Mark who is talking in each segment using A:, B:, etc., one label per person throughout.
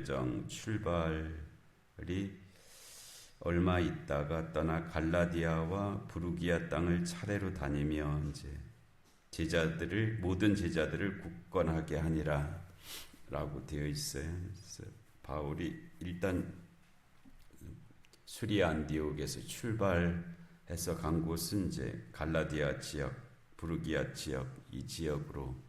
A: 여정 출발이 얼마 있다가 떠나 갈라디아와 부르기아 땅을 차례로 다니며 이제 모든 제자들을 굳건하게 하니라라고 되어 있어요. 그래서 바울이 일단 수리아 안디옥에서 출발해서 간 곳은 이제 갈라디아 지역, 부르기아 지역, 이 지역으로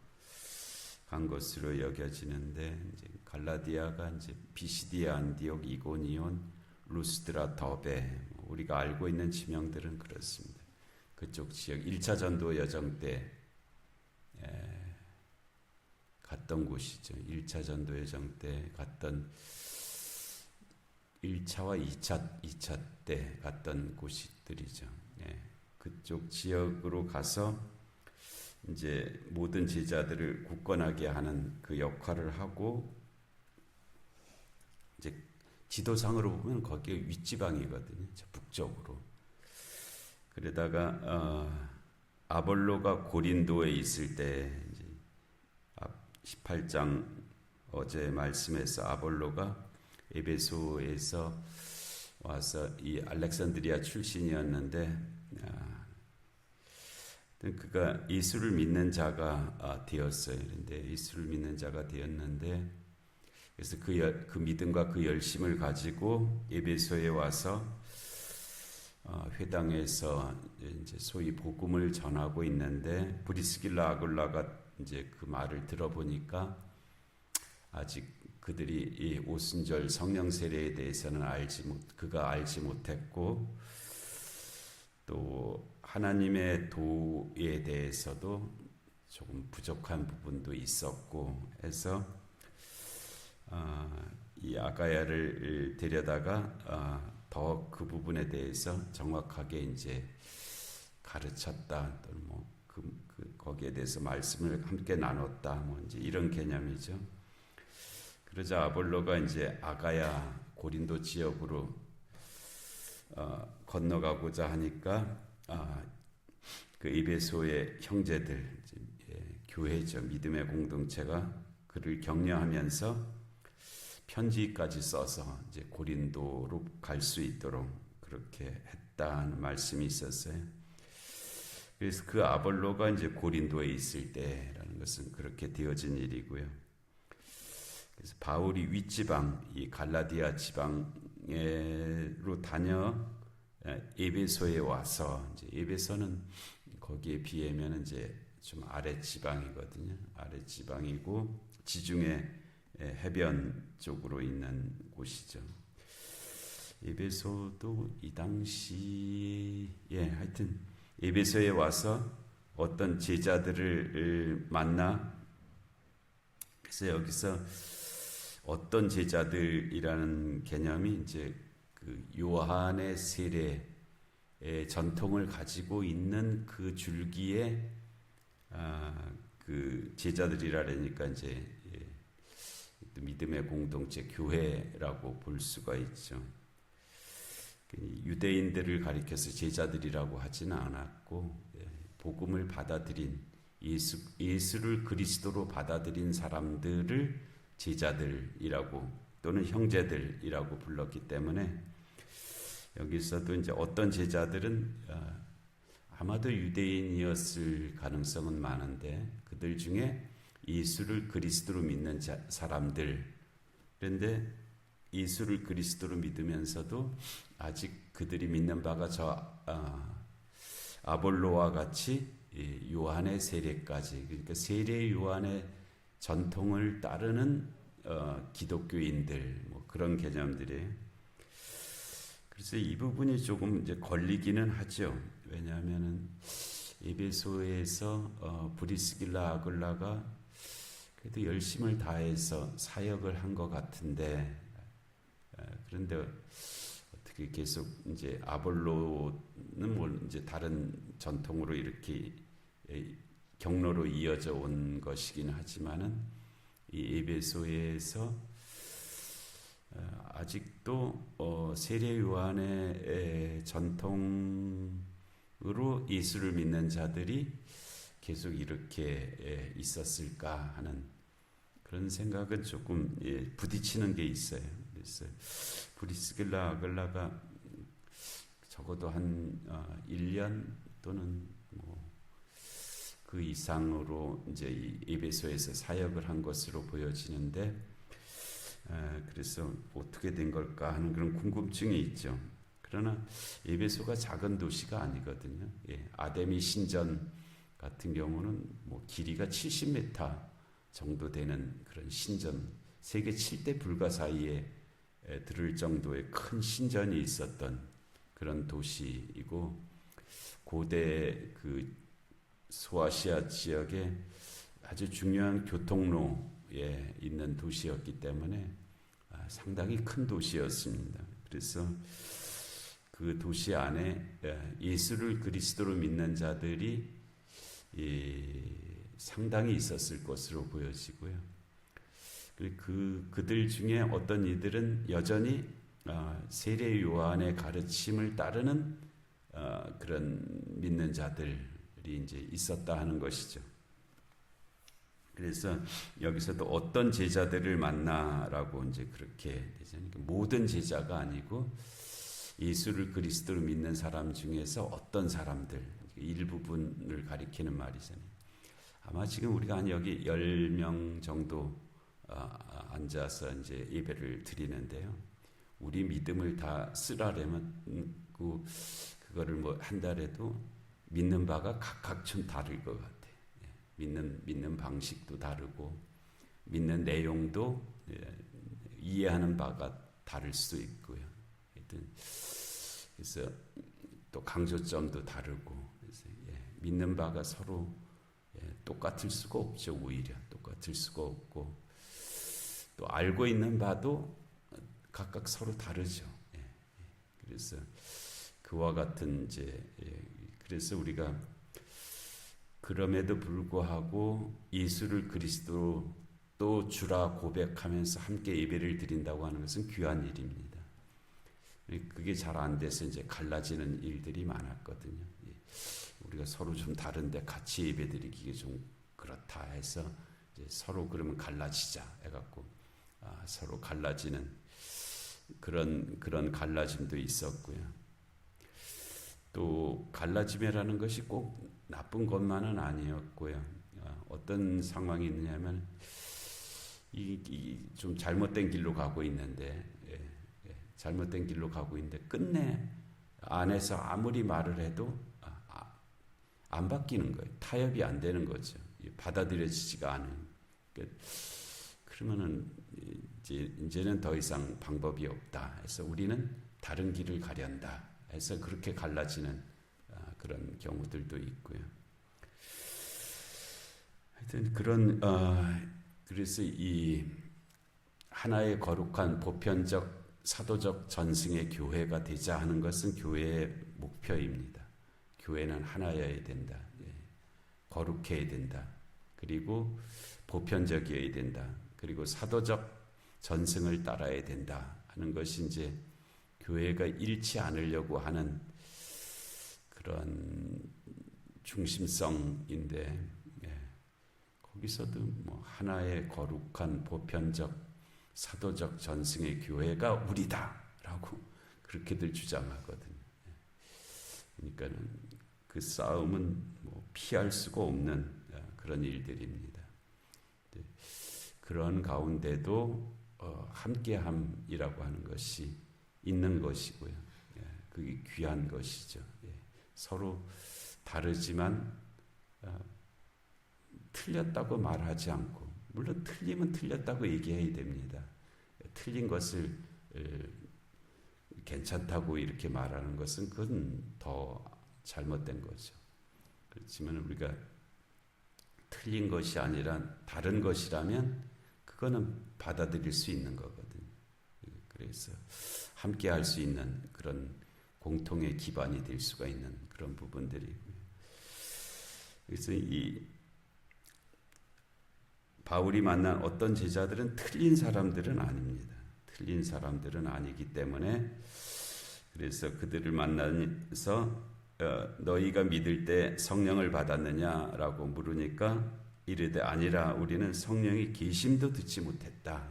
A: 간 것으로 여겨지는데, 이제 갈라디아가 이제 비시디아, 안디옥, 이고니온, 루스드라, 더베, 우리가 알고 있는 지명들은 그렇습니다. 그쪽 지역 1차 전도 여정 때 갔던 곳이죠. 1차 전도 여정 때 갔던 1차와 2차 때 갔던 곳들이죠. 그쪽 지역으로 가서 이제 모든 제자들을 굳건하게 하는 그 역할을 하고, 이제 지도상으로 보면 거기에 윗지방이거든요. 북쪽으로. 그러다가 아볼로가 고린도에 있을 때, 이제 18장 어제 말씀에서 아볼로가 에베소에서 와서 이 알렉산드리아 출신이었는데, 그가 예수를 믿는 자가 되었어요. 그런데 예수를 믿는 자가 되었는데, 그래서 그 믿음과 그 열심을 가지고 에베소에 와서 회당에서 이제 소위 복음을 전하고 있는데, 브리스길라 아굴라가 이제 그 말을 들어보니까 아직 그들이 이 오순절 성령 세례에 대해서는 그가 알지 못했고, 또 하나님의 도에 대해서도 조금 부족한 부분도 있었고 해서 이 아가야를 데려다가 더 그 부분에 대해서 정확하게 이제 가르쳤다, 또는 거기에 대해서 말씀을 함께 나눴다, 이제 이런 개념이죠. 그러자 아볼로가 이제 아가야 고린도 지역으로 건너가고자 하니까 그 에베소의 형제들, 교회죠, 믿음의 공동체가 그를 격려하면서 편지까지 써서 이제 고린도로 갈 수 있도록 그렇게 했다는 말씀이 있었어요. 그래서 그 아볼로가 이제 고린도에 있을 때라는 것은 그렇게 되어진 일이고요. 그래서 바울이 윗지방, 이 갈라디아 지방으로 다녀 에베소에 와서, 이제 에베소는 거기에 비하면 이제 좀 아래 지방이거든요. 아래 지방이고 지중해 해변 쪽으로 있는 곳이죠. 에베소도 이 당시에 하여튼 에베소에 와서 어떤 제자들을 만나, 그래서 여기서 어떤 제자들이라는 개념이 이제 그 요한의 세례의 전통을 가지고 있는 그 줄기에 그 제자들이라니까 이제 믿음의 공동체, 교회라고 볼 수가 있죠. 유대인들을 가리켜서 제자들이라고 하지는 않았고, 복음을 받아들인 예수를 그리스도로 받아들인 사람들을 제자들이라고 또는 형제들이라고 불렀기 때문에, 여기서도 이제 어떤 제자들은 아마도 유대인이었을 가능성은 많은데, 그들 중에 예수를 그리스도로 믿는 사람들, 그런데 예수를 그리스도로 믿으면서도 아직 그들이 믿는 바가 아볼로와 같이 요한의 세례까지, 그러니까 세례 요한의 전통을 따르는 기독교인들, 그런 개념들이에요. 그래서 이 부분이 조금 이제 걸리기는 하죠. 왜냐하면은 에베소에서 브리스길라 아굴라가 그래도 열심을 다해서 사역을 한 것 같은데, 그런데 어떻게 계속 이제 아볼로는 이제 다른 전통으로 이렇게 경로로 이어져 온 것이긴 하지만은, 이 에베소에서 아직도 세례 요한의 전통으로 예수를 믿는 자들이 계속 이렇게 있었을까 하는 그런 생각은 조금 부딪히는 게 있어요. 그래서 브리스길라 아글라가 적어도 한 1년 또는 그 이상으로 이제 이 에베소에서 사역을 한 것으로 보여지는데, 그래서 어떻게 된 걸까 하는 그런 궁금증이 있죠. 그러나 에베소가 작은 도시가 아니거든요. 아데미 신전 같은 경우는 길이가 70m 정도 되는 그런 신전, 세계 7대 불가 사이에 들을 정도의 큰 신전이 있었던 그런 도시이고, 고대 그 소아시아 지역에 아주 중요한 교통로에 있는 도시였기 때문에 상당히 큰 도시였습니다. 그래서 그 도시 안에 예수를 그리스도로 믿는 자들이 상당히 있었을 것으로 보여지고요. 그들 중에 어떤 이들은 여전히 세례 요한의 가르침을 따르는 그런 믿는 자들이 이제 있었다 하는 것이죠. 그래서 여기서도 어떤 제자들을 만나라고 이제 그렇게 되죠. 모든 제자가 아니고 예수를 그리스도로 믿는 사람 중에서 어떤 사람들, 일부분을 가리키는 말이잖아요. 아마 지금 우리가 한 여기 10명 정도 앉아서 이제 예배를 드리는데요. 우리 믿음을 다 쓰라려면 그거를 한 달에도 믿는 바가 각각 좀 다를 것 같아요. 믿는 방식도 다르고 믿는 내용도 이해하는 바가 다를 수 있고요. 그래서 또 강조점도 다르고, 그래서 믿는 바가 서로 똑같을 수가 없죠. 오히려 똑같을 수가 없고, 또 알고 있는 바도 각각 서로 다르죠. 그래서 그와 같은 그래서 우리가 그럼에도 불구하고 예수를 그리스도로 또 주라 고백하면서 함께 예배를 드린다고 하는 것은 귀한 일입니다. 그게 잘 안 돼서 이제 갈라지는 일들이 많았거든요. 우리가 서로 좀 다른데 같이 예배 드리기가 좀 그렇다 해서 이제 서로 그러면 갈라지자 해갖고 서로 갈라지는 그런 갈라짐도 있었고요. 또 갈라짐이라는 것이 꼭 나쁜 것만은 아니었고요. 어떤 상황이 있느냐면 좀 잘못된 길로 가고 있는데 잘못된 길로 가고 있는데 끝내 안에서 아무리 말을 해도 안 바뀌는 거예요. 타협이 안 되는 거죠. 받아들여지지가 않은. 그러면은 이제는 더 이상 방법이 없다 해서 우리는 다른 길을 가련다 해서 그렇게 갈라지는 그런 경우들도 있고요. 하여튼 그래서 이 하나의 거룩한 보편적 사도적 전승의 교회가 되자 하는 것은 교회의 목표입니다. 교회는 하나여야 된다. 거룩해야 된다. 그리고 보편적이어야 된다. 그리고 사도적 전승을 따라야 된다 하는 것이 이제 교회가 잃지 않으려고 하는 그런 중심성인데, 거기서도 하나의 거룩한 보편적 사도적 전승의 교회가 우리다라고 그렇게들 주장하거든요. 그러니까는 그 싸움은 피할 수가 없는 그런 일들입니다. 그런 가운데도 함께함이라고 하는 것이 있는 것이고요. 그게 귀한 것이죠. 서로 다르지만 틀렸다고 말하지 않고, 물론 틀리면 틀렸다고 얘기해야 됩니다. 틀린 것을 괜찮다고 이렇게 말하는 것은 그건 더 잘못된 거죠. 그렇지만 우리가 틀린 것이 아니라 다른 것이라면 그거는 받아들일 수 있는 거거든요. 그래서 함께 할 수 있는 그런 공통의 기반이 될 수가 있는 그런 부분들이고요. 그래서 이 바울이 만난 어떤 제자들은 틀린 사람들은 아닙니다. 틀린 사람들은 아니기 때문에, 그래서 그들을 만나서 너희가 믿을 때 성령을 받았느냐라고 물으니까 이르되 아니라 우리는 성령의 계심도 듣지 못했다.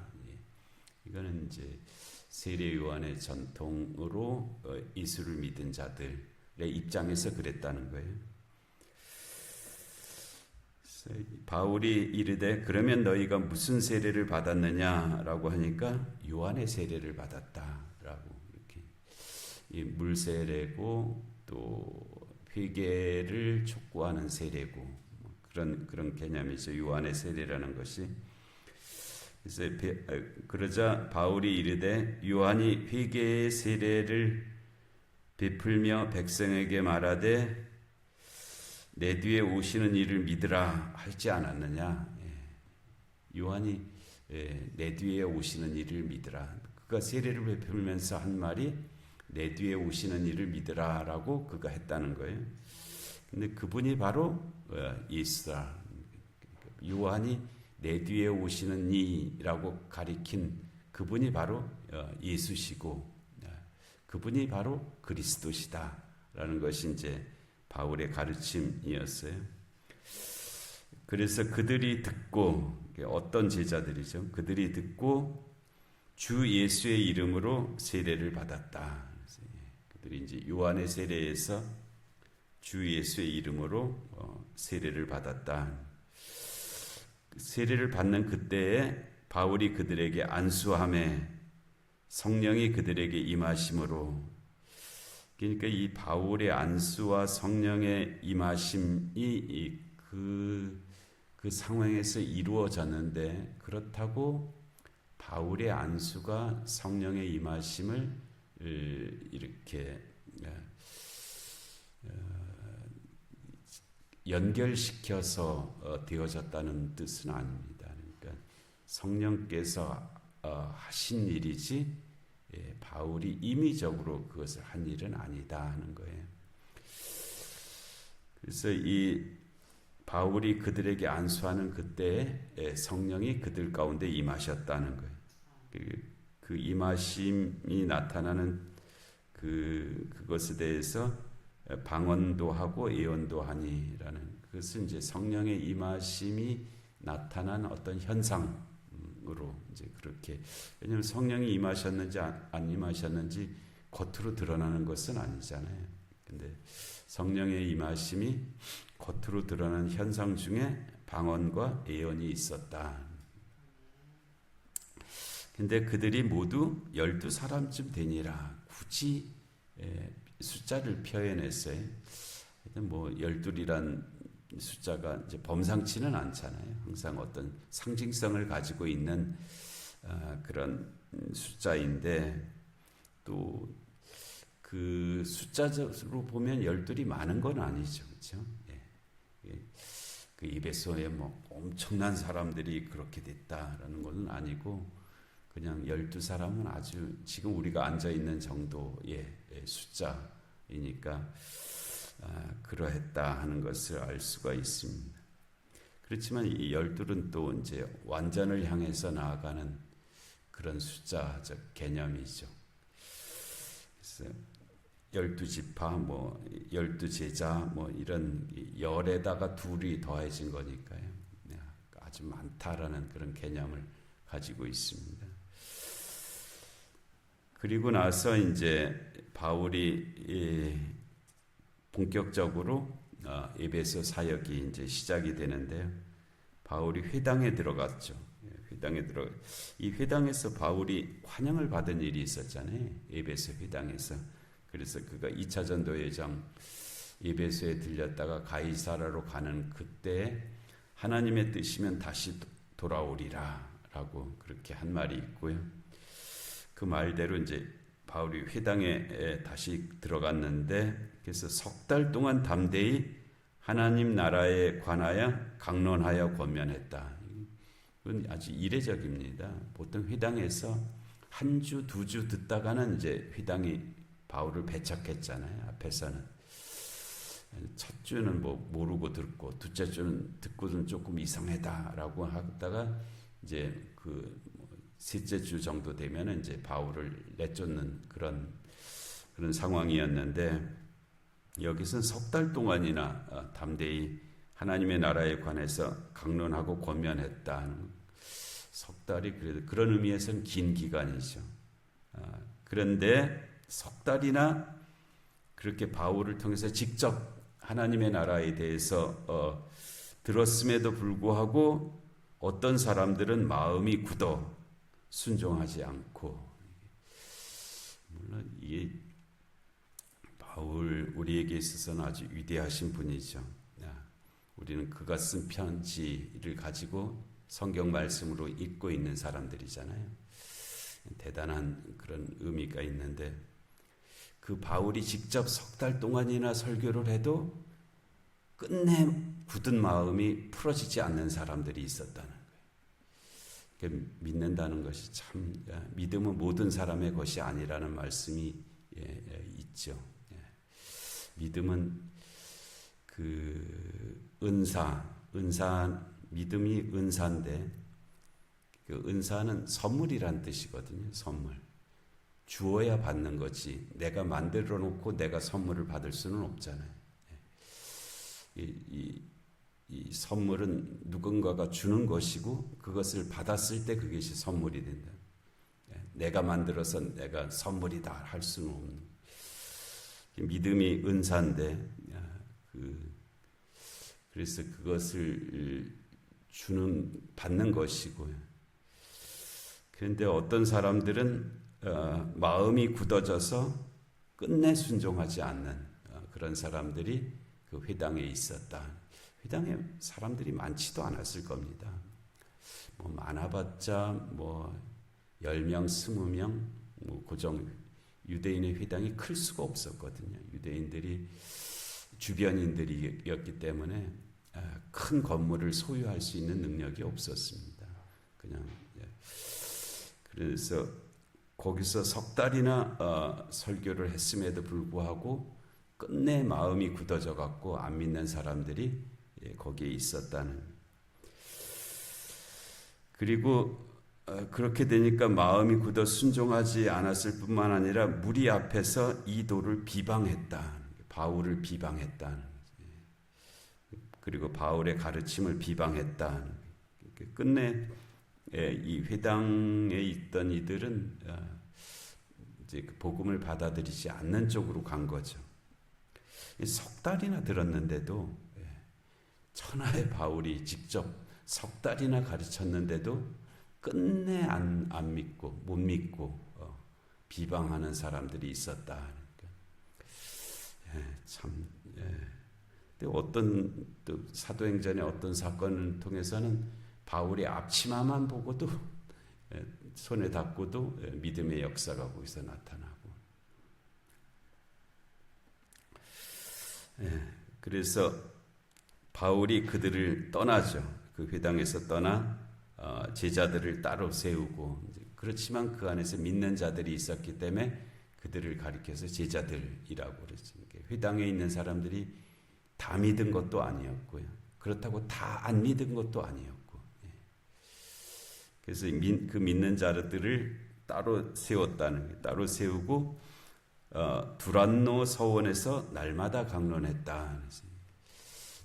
A: 이거는 이제 세례 요한의 전통으로 예수를 믿은 자들의 입장에서 그랬다는 거예요. 바울이 이르되 그러면 너희가 무슨 세례를 받았느냐라고 하니까 요한의 세례를 받았다라고 이렇게 이 물 세례고 또 회개를 촉구하는 세례고 그런 개념이죠. 요한의 세례라는 것이. 그래서 그러자 바울이 이르되 요한이 회개의 세례를 베풀며 백성에게 말하되 내 뒤에 오시는 이를 믿으라 하지 않았느냐. 요한이 내 뒤에 오시는 이를 믿으라. 그가 세례를 베풀면서 한 말이 내 뒤에 오시는 이를 믿으라라고 그가 했다는 거예요. 근데 그분이 바로 예수다. 요한이 내 뒤에 오시는 이라고 가리킨 그분이 바로 예수시고 그분이 바로 그리스도시다라는 것이 이제 바울의 가르침이었어요. 그래서 그들이 듣고 어떤 제자들이죠? 그들이 듣고 주 예수의 이름으로 세례를 받았다. 그들이 이제 요한의 세례에서 주 예수의 이름으로 세례를 받았다. 세례를 받는 그때에 바울이 그들에게 안수함에 성령이 그들에게 임하심으로, 그러니까 이 바울의 안수와 성령의 임하심이 그 상황에서 이루어졌는데, 그렇다고 바울의 안수가 성령의 임하심을 이렇게 연결시켜서 되어졌다는 뜻은 아닙니다. 그러니까 성령께서 하신 일이지 바울이 임의적으로 그것을 한 일은 아니다 하는 거예요. 그래서 이 바울이 그들에게 안수하는 그때에 성령이 그들 가운데 임하셨다는 거예요. 그 임하심이 나타나는 그것에 대해서 방언도 하고 예언도 하니라는, 그것은 이제 성령의 임하심이 나타난 어떤 현상으로 이제 그렇게, 왜냐하면 성령이 임하셨는지 안 임하셨는지 겉으로 드러나는 것은 아니잖아요. 근데 성령의 임하심이 겉으로 드러나는 현상 중에 방언과 예언이 있었다. 근데 그들이 모두 12사람쯤 되니라. 굳이 숫자를 표현했어요. 뭐 12이란 숫자가 이제 범상치는 않잖아요. 항상 어떤 상징성을 가지고 있는 그런 숫자인데, 또 그 숫자로 보면 12이 많은 건 아니죠, 그렇죠? 그 에베소에 뭐 엄청난 사람들이 그렇게 됐다라는 것은 아니고, 그냥 12사람은 아주 지금 우리가 앉아 있는 정도의 숫자이니까 그러했다 하는 것을 알 수가 있습니다. 그렇지만 이 12은 또 이제 완전을 향해서 나아가는 그런 숫자적 개념이죠. 그래서 12지파, 뭐 12제자, 뭐 이런 열에다가 둘이 더해진 거니까요. 아주 많다라는 그런 개념을 가지고 있습니다. 그리고 나서 이제 바울이 본격적으로 에베소 사역이 이제 시작이 되는데요. 바울이 회당에 들어갔죠. 이 회당에서 바울이 환영을 받은 일이 있었잖아요. 에베소 회당에서. 그래서 그가 2차 전도 여정 에베소에 들렸다가 가이사라로 가는 그때 하나님의 뜻이면 다시 돌아오리라 라고 그렇게 한 말이 있고요. 그 말대로 이제 바울이 회당에 다시 들어갔는데, 그래서 석 달 동안 담대히 하나님 나라에 관하여 강론하여 권면했다. 이건 아주 이례적입니다. 보통 회당에서 한 주, 2주 듣다가는 이제 회당이 바울을 배척했잖아요. 앞에서는 첫 주는 뭐 모르고 듣고, 둘째 주는 듣고는 조금 이상하다라고 하다가 이제 그 셋째 주 정도 되면은 이제 바울을 내쫓는 그런 상황이었는데, 여기서는 석 달 동안이나 담대히 하나님의 나라에 관해서 강론하고 권면했다. 석 달이 그래도 그런 의미에서는 긴 기간이죠. 그런데 석 달이나 그렇게 바울을 통해서 직접 하나님의 나라에 대해서 들었음에도 불구하고 어떤 사람들은 마음이 굳어 순종하지 않고, 물론 이게 바울 우리에게 있어서는 아주 위대하신 분이죠. 우리는 그가 쓴 편지를 가지고 성경 말씀으로 읽고 있는 사람들이잖아요. 대단한 그런 의미가 있는데, 그 바울이 직접 석 달 동안이나 설교를 해도 끝내 굳은 마음이 풀어지지 않는 사람들이 있었다는 거예요. 믿는다는 것이 참, 믿음은 모든 사람의 것이 아니라는 말씀이 있죠. 믿음은 그 믿음이 은사인데, 그 은사는 선물이란 뜻이거든요. 선물. 주어야 받는 거지, 내가 만들어 놓고 내가 선물을 받을 수는 없잖아요. 이 선물은 누군가가 주는 것이고, 그것을 받았을 때 그것이 선물이 된다. 내가 만들어서 내가 선물이다 할 수는 없는. 믿음이 은사인데, 그래서 그것을 받는 것이고요. 그런데 어떤 사람들은 마음이 굳어져서 끝내 순종하지 않는 그런 사람들이 그 회당에 있었다. 회당에 사람들이 많지도 않았을 겁니다. 뭐 많아봤자 10명, 20명, 고정. 유대인의 회당이 클 수가 없었거든요. 유대인들이 주변인들이었기 때문에 큰 건물을 소유할 수 있는 능력이 없었습니다. 그래서 거기서 석 달이나 설교를 했음에도 불구하고 끝내 마음이 굳어져 갖고 안 믿는 사람들이 거기에 있었다는. 그리고 그렇게 되니까 마음이 굳어 순종하지 않았을 뿐만 아니라 무리 앞에서 이 도를 비방했다. 바울을 비방했다. 그리고 바울의 가르침을 비방했다. 끝내 이 회당에 있던 이들은 이제 그 복음을 받아들이지 않는 쪽으로 간 거죠. 석 달이나 들었는데도, 천하의 바울이 직접 석 달이나 가르쳤는데도 끝내 안 믿고, 못 믿고 비방하는 사람들이 있었다. 참. 근데 어떤 또 사도행전의 어떤 사건을 통해서는 바울의 앞치마만 보고도, 손에 닿고도 믿음의 역사가 거기서 나타나고. 그래서 바울이 그들을 떠나죠. 그 회당에서 떠나 제자들을 따로 세우고, 그렇지만 그 안에서 믿는 자들이 있었기 때문에 그들을 가리켜서 제자들이라고 그러죠. 회당에 있는 사람들이 다 믿은 것도 아니었고요. 그렇다고 다 안 믿은 것도 아니었고. 그래서 그 믿는 자들을 따로 세웠다는 거예요. 따로 세우고 두란노 서원에서 날마다 강론했다.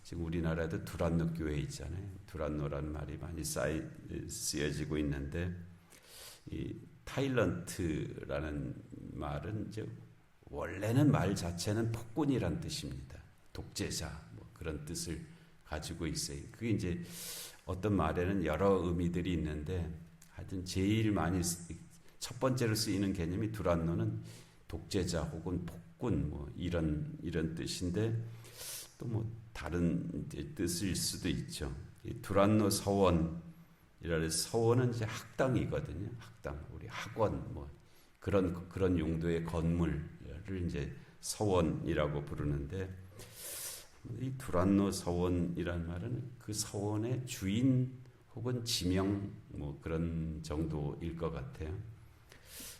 A: 지금 우리나라에도 두란노 교회 있잖아요. 두란노라는 말이 많이 쓰여지고 있는데, 이 타일런트라는 말은 이제 원래는 말 자체는 폭군이란 뜻입니다. 독재자, 그런 뜻을 가지고 있어요. 그게 이제 어떤 말에는 여러 의미들이 있는데, 하여튼 제일 많이 첫 번째로 쓰이는 개념이 두란노는 독재자 혹은 폭군 이런 뜻인데, 또 다른 뜻일 수도 있죠. 이 두란노 서원이라는 서원은 이제 학당이거든요. 학당, 우리 학원 그런 용도의 건물을 이제 서원이라고 부르는데, 이 두란노 서원이란 말은 그 서원의 주인 혹은 지명 그런 정도일 것 같아요.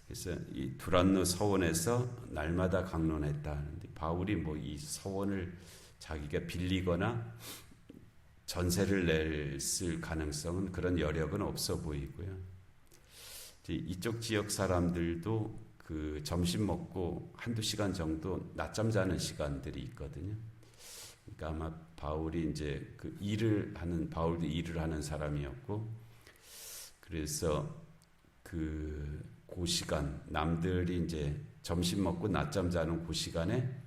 A: 그래서 이 두란노 서원에서 날마다 강론했다 하는데, 바울이 이 서원을 자기가 빌리거나 전세를 냈을 가능성은, 그런 여력은 없어 보이고요. 이쪽 지역 사람들도 그 점심 먹고 한두 시간 정도 낮잠 자는 시간들이 있거든요. 그러니까 아마 바울이 이제 바울도 일을 하는 사람이었고, 그래서 그 시간, 남들이 이제 점심 먹고 낮잠 자는 그 시간에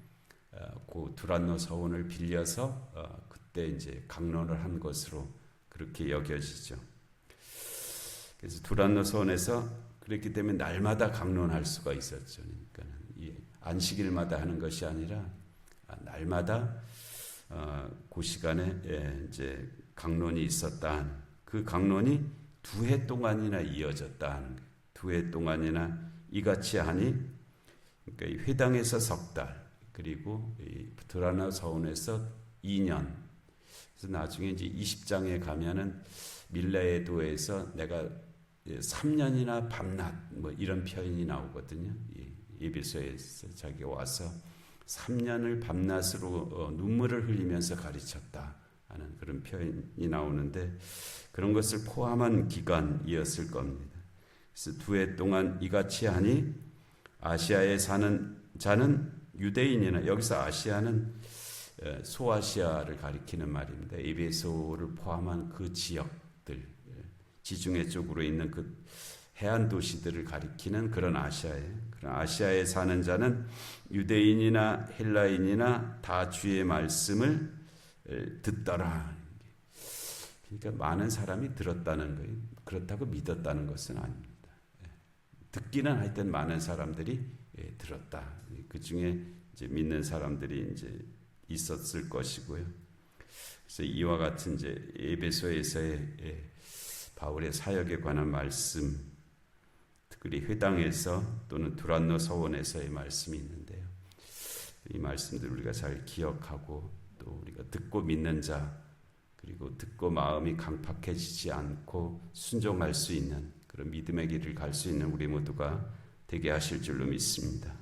A: 그 두란노 서원을 빌려서 그때 이제 강론을 한 것으로 그렇게 여겨지죠. 그래서 두란노 서원에서 그랬기 때문에 날마다 강론할 수가 있었죠. 그러니까 안식일마다 하는 것이 아니라 날마다 그 시간에 이제 강론이 있었다. 그 강론이 2해 동안이나 이어졌다 하는 거예요. 2해 동안이나 이같이 하니, 그러니까 이 회당에서 3달, 그리고 이 두란노 서원에서 2년. 그래서 나중에 이제 20장에 가면은 밀레도에서 내가 3년이나 밤낮 뭐 이런 표현이 나오거든요. 에베소에서 자기가 와서 3년을 밤낮으로 눈물을 흘리면서 가르쳤다 하는 그런 표현이 나오는데, 그런 것을 포함한 기간이었을 겁니다. 그래서 2해 동안 이같이 하니 아시아에 사는 자는 유대인이나, 여기서 아시아는 소아시아를 가리키는 말입니다. 에베소를 포함한 그 지역들, 지중해 쪽으로 있는 그 해안 도시들을 가리키는 그런 아시아예요. 그런 아시아에 사는 자는 유대인이나 헬라인이나 다 주의 말씀을 듣더라. 그러니까 많은 사람이 들었다는 거예요. 그렇다고 믿었다는 것은 아닙니다. 듣기는 하여튼 많은 사람들이 들었다. 그 중에 이제 믿는 사람들이 이제 있었을 것이고요. 그래서 이와 같은 이제 에베소에서의 바울의 사역에 관한 말씀, 특히 회당에서 또는 두란노 서원에서의 말씀이 있는데요. 이 말씀들 우리가 잘 기억하고, 또 우리가 듣고 믿는 자, 그리고 듣고 마음이 강팍해지지 않고 순종할 수 있는 그런 믿음의 길을 갈 수 있는 우리 모두가 되게 하실 줄로 믿습니다.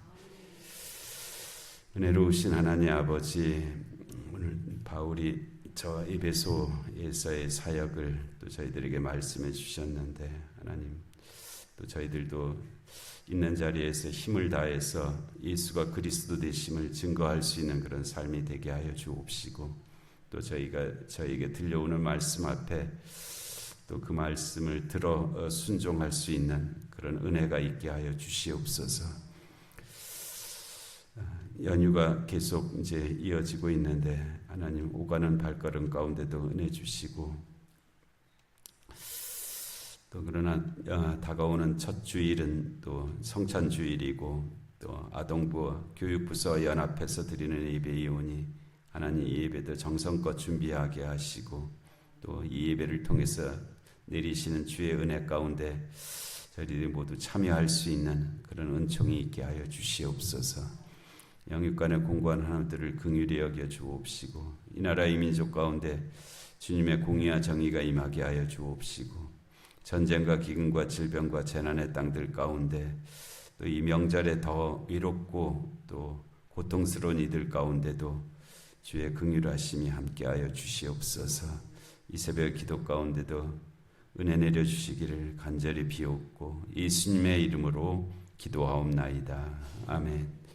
A: 은혜로우신 하나님 아버지, 오늘 바울이 저 에베소에서의 사역을 또 저희들에게 말씀해 주셨는데, 하나님 또 저희들도 있는 자리에서 힘을 다해서 예수가 그리스도 되심을 증거할 수 있는 그런 삶이 되게 하여 주옵시고, 또 저희에게 들려오는 말씀 앞에 또 그 말씀을 들어 순종할 수 있는 그런 은혜가 있게 하여 주시옵소서. 연휴가 계속 이제 이어지고 있는데, 하나님 오가는 발걸음 가운데도 은혜 주시고, 또 그러나 다가오는 첫 주일은 또 성찬 주일이고, 또 아동부와 교육부서 연합해서 드리는 예배이오니 하나님 이 예배도 정성껏 준비하게 하시고, 또 이 예배를 통해서 내리시는 주의 은혜 가운데 저희들이 모두 참여할 수 있는 그런 은총이 있게 하여 주시옵소서. 영육간에 공고한 하나님들을 긍휼히 여겨 주옵시고, 이 나라 이 민족 가운데 주님의 공의와 정의가 임하게 하여 주옵시고, 전쟁과 기근과 질병과 재난의 땅들 가운데 또 이 명절에 더 외롭고 또 고통스러운 이들 가운데도 주의 긍휼하심이 함께하여 주시옵소서. 이 새벽 기도 가운데도 은혜 내려 주시기를 간절히 비옵고 예수님의 이름으로 기도하옵나이다. 아멘.